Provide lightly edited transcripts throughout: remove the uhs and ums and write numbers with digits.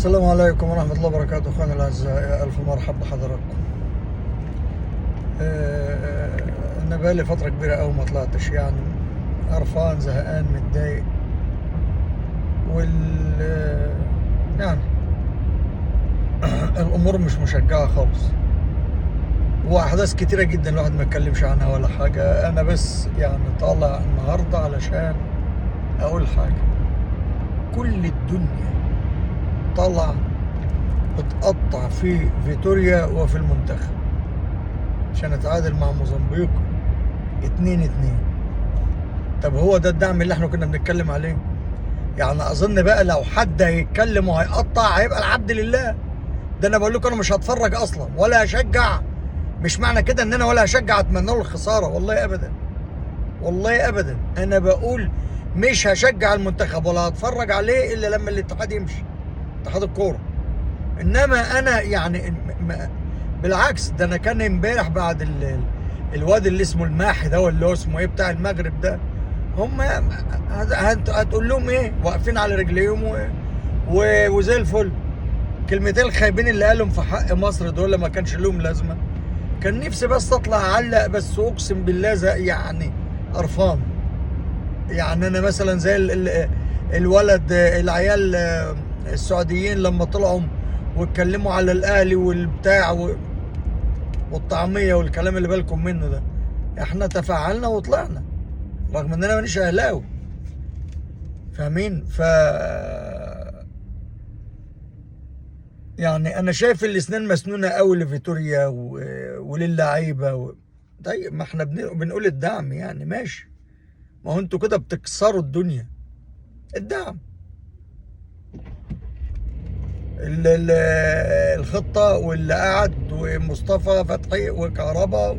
السلام عليكم ورحمة الله وبركاته. أخواني الأعزاء، ألف مرحبا بحضراتكم. أنا بقالي فترة كبيرة أوي ما طلعتش، يعني قرفان زهقان متضايق يعني الأمور مش مشجعة خالص، وأحداث كتيرة جدا الواحد ما يتكلمش عنها ولا حاجة. أنا بس يعني طالع النهاردة علشان أقول حاجة. كل الدنيا طالعة بتقطع في فيتوريا وفي المنتخب عشان اتعادل مع موزمبيق 2-2. طب هو ده الدعم اللي احنا كنا بنتكلم عليه؟ يعني اظن بقى لو حد هيتكلم وهيقطع هيبقى العبد لله. ده انا بقول لكم انا مش هتفرج اصلا ولا هشجع. مش معنى كده ان انا ولا هشجع اتمنى له الخساره، والله ابدا، والله ابدا. انا بقول مش هشجع المنتخب ولا هتفرج عليه الا لما الاتحاد يمشي، اتحاد الكوره. انما انا يعني بالعكس، ده انا كان امبارح بعد الواد اللي اسمه الماحي ده، اللي هو اسمه ايه بتاع المغرب ده، هم هتقول لهم ايه؟ واقفين على رجليهم وزي الفل. كلمتين الخايبين اللي قالهم في حق مصر دول ما كانش لهم لازمه. كان نفسي بس اطلع اعلق، بس اقسم بالله زي يعني قرفان. يعني انا مثلا زي الولد العيال السعوديين لما طلعوا واتكلموا على الاهلي والبتاع والطعميه والكلام اللي بالكم منه ده، احنا تفاعلنا وطلعنا رغم ان انا مانيش اهلاوي، فاهمين؟ يعني انا شايف الاسنان مسنونه قوي لفيتوريا وللعيبه طيب ما احنا بنقول الدعم، يعني ماشي. ما هو انتوا كده بتكسروا الدنيا. الدعم الخطه واللي قعد ومصطفى فتحي وكهربا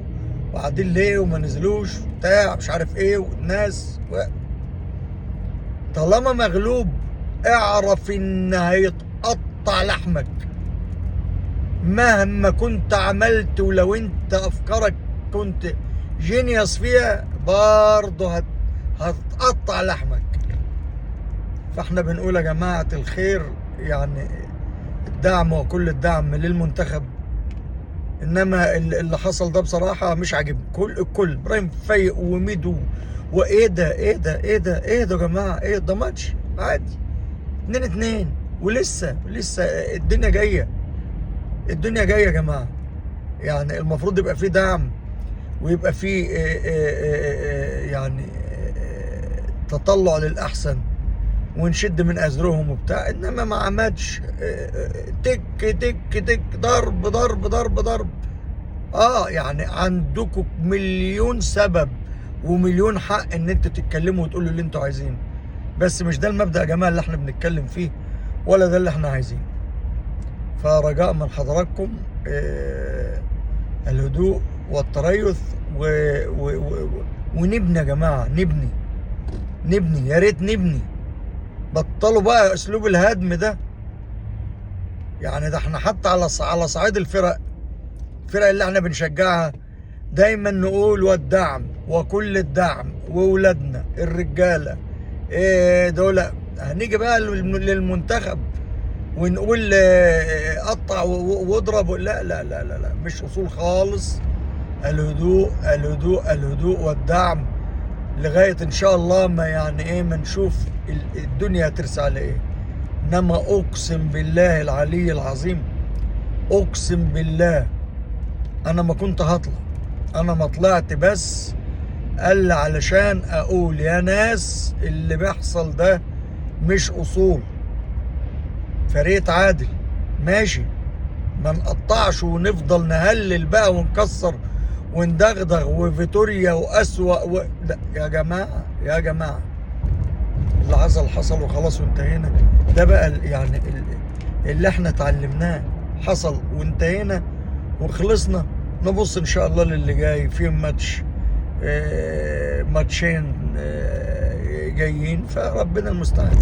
وقاعدين ليه وما نزلوش بتاع مش عارف ايه، والناس طالما مغلوب اعرف ان هيتقطع لحمك مهما كنت عملت. ولو انت افكارك كنت جينيوس فيها برضه هتقطع لحمك. فاحنا بنقول يا جماعة الخير، يعني الدعم وكل الدعم للمنتخب. انما اللي حصل ده بصراحة مش عاجبني. الكل ابراهيم فايق وميدو وايه ده ايه ده ايه ده ايه ده يا جماعة، ايه ده؟ ماتش عادي 2-2 ولسه الدنيا جاية. الدنيا جاية يا جماعة. يعني المفروض يبقى فيه دعم ويبقى فيه يعني تطلع للأحسن ونشد من أزرهم وبتاع. إنما ما عمدش تك تك تك، ضرب ضرب ضرب ضرب. يعني عندكم مليون سبب ومليون حق إن أنتوا تتكلموا وتقولوا اللي أنتوا عايزينه، بس مش ده المبدأ يا جماعة اللي احنا بنتكلم فيه، ولا ده اللي احنا عايزينه. فرجاء من حضراتكم الهدوء والتريث ونبني يا جماعة. نبني يا ريت نبني. بطلوا بقى اسلوب الهدم ده. يعني ده احنا حتى على صعيد الفرق اللي احنا بنشجعها دايما نقول والدعم وكل الدعم وولادنا الرجاله دول. هنيجي بقى للمنتخب ونقول قطع واضرب؟ لا لا لا لا لا، مش اصول خالص. الهدوء الهدوء الهدوء والدعم لغايه ان شاء الله ما ما نشوف الدنيا هترسى على ايه. انما اقسم بالله العلي العظيم، اقسم بالله انا ما كنت هطلع. انا ما طلعت بس قال علشان اقول يا ناس اللي بيحصل ده مش اصول. فريق عادل ماشي، ما نقطعش ونفضل نهلل بقى ونكسر وندغدغ وفيتوريا واسوأ لا يا جماعه، يا جماعه اللي حصل وخلاص وانتهينا. ده بقى يعني اللي احنا اتعلمناه. حصل وانتهينا وخلصنا. نبص ان شاء الله للي جاي. فيهم ماتشين جايين، فربنا المستعان.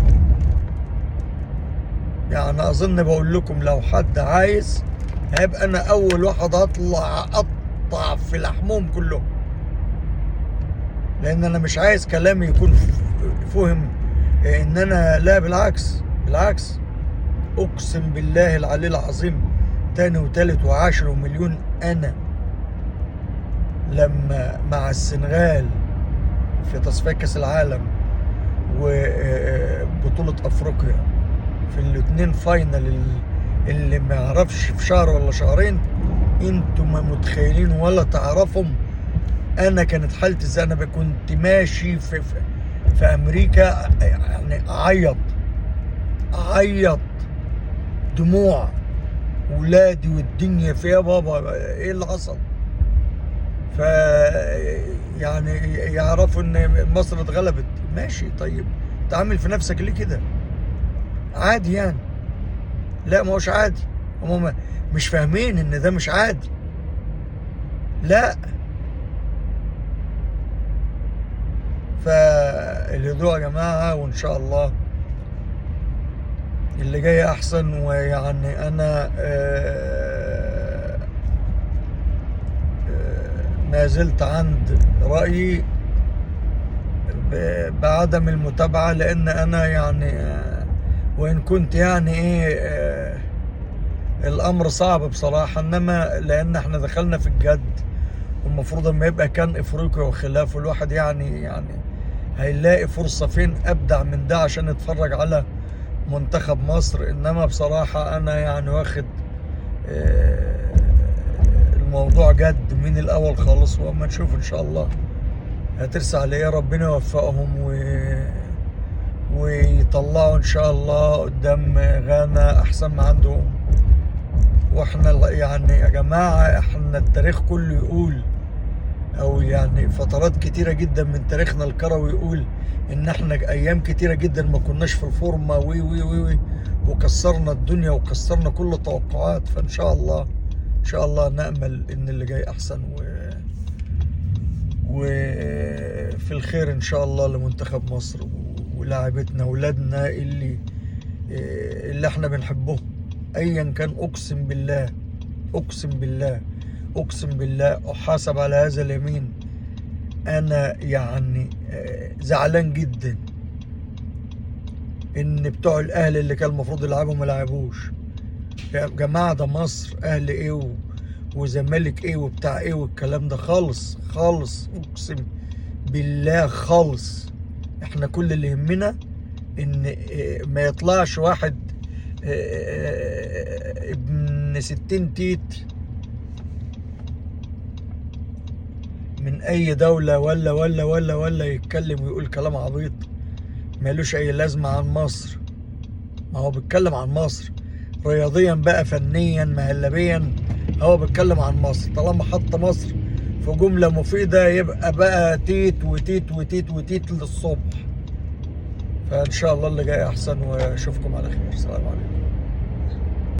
يعني اظن بقول لكم لو حد عايز هيبقى انا اول واحد هطلع اقطع في لحمهم كلهم، لان انا مش عايز كلامي يكون فهم ان انا لا، بالعكس. اقسم بالله العلي العظيم تاني وتالت وعاشر ومليون. انا لما مع السنغال في تصفية كأس العالم وبطولة افريقيا في الاتنين فاينل اللي ما يعرفش في شهر ولا شهرين، انتوا ما متخيلين ولا تعرفهم. انا كانت حالتي زي انا كنت ماشي في امريكا يعني اعيط دموع ولادي والدنيا فيها بابا ايه اللي حصل. ف يعني يعرفوا ان مصر اتغلبت، ماشي طيب تعمل في نفسك ليه كده؟ عادي يعني؟ لا ما هوش عادي، هم مش فاهمين ان ده مش عادي. لا فالهدوء يا جماعة، وإن شاء الله اللي جاي أحسن. ويعني أنا ما زلت عند رأيي بعدم المتابعة، لأن أنا يعني وإن كنت يعني إيه الأمر صعب بصراحة، إنما لأن إحنا دخلنا في الجد والمفروض لما يبقى كان افريقيا وخلافه الواحد يعني هيلاقي فرصة فين ابدع من ده عشان يتفرج على منتخب مصر. انما بصراحة انا يعني واخد الموضوع جد من الاول خالص، واما نشوف ان شاء الله هترسى على ايه. ربنا يوفقهم ويطلعوا ان شاء الله قدام غانا احسن ما عندهم. واحنا يعني يا جماعة احنا التاريخ كله يقول، او يعني فترات كتيرة جدا من تاريخنا الكروي يقول ان احنا ايام كتيرة جدا ما كناش في الفورمة وي وي وي وي وكسرنا الدنيا وكسرنا كل التوقعات. فان شاء الله ان شاء الله نأمل ان اللي جاي احسن وفي الخير ان شاء الله لمنتخب مصر ولاعبتنا ولادنا اللي احنا بنحبهم ايا كان. اقسم بالله اقسم بالله اقسم بالله احاسب على هذا اليمين، انا يعني زعلان جدا ان بتوع الاهلي اللي كان المفروض يلعبوا ما لعبوش. يا جماعه ده مصر، اهلي ايه وزمالك ايه وبتاع ايه والكلام ده خالص خالص، اقسم بالله خالص. احنا كل اللي يهمنا ان ما يطلعش واحد ابن 60 تيت من اي دولة ولا يتكلم ويقول كلام عبيط مالوش اي لازمة عن مصر. ما هو بيتكلم عن مصر رياضيا بقى، فنيا مهلبيا، هو بيتكلم عن مصر. طالما حط مصر في جملة مفيدة يبقى بقى تيت وتيت وتيت وتيت للصبح. فان شاء الله اللي جاي احسن، واشوفكم على خير. السلام عليكم.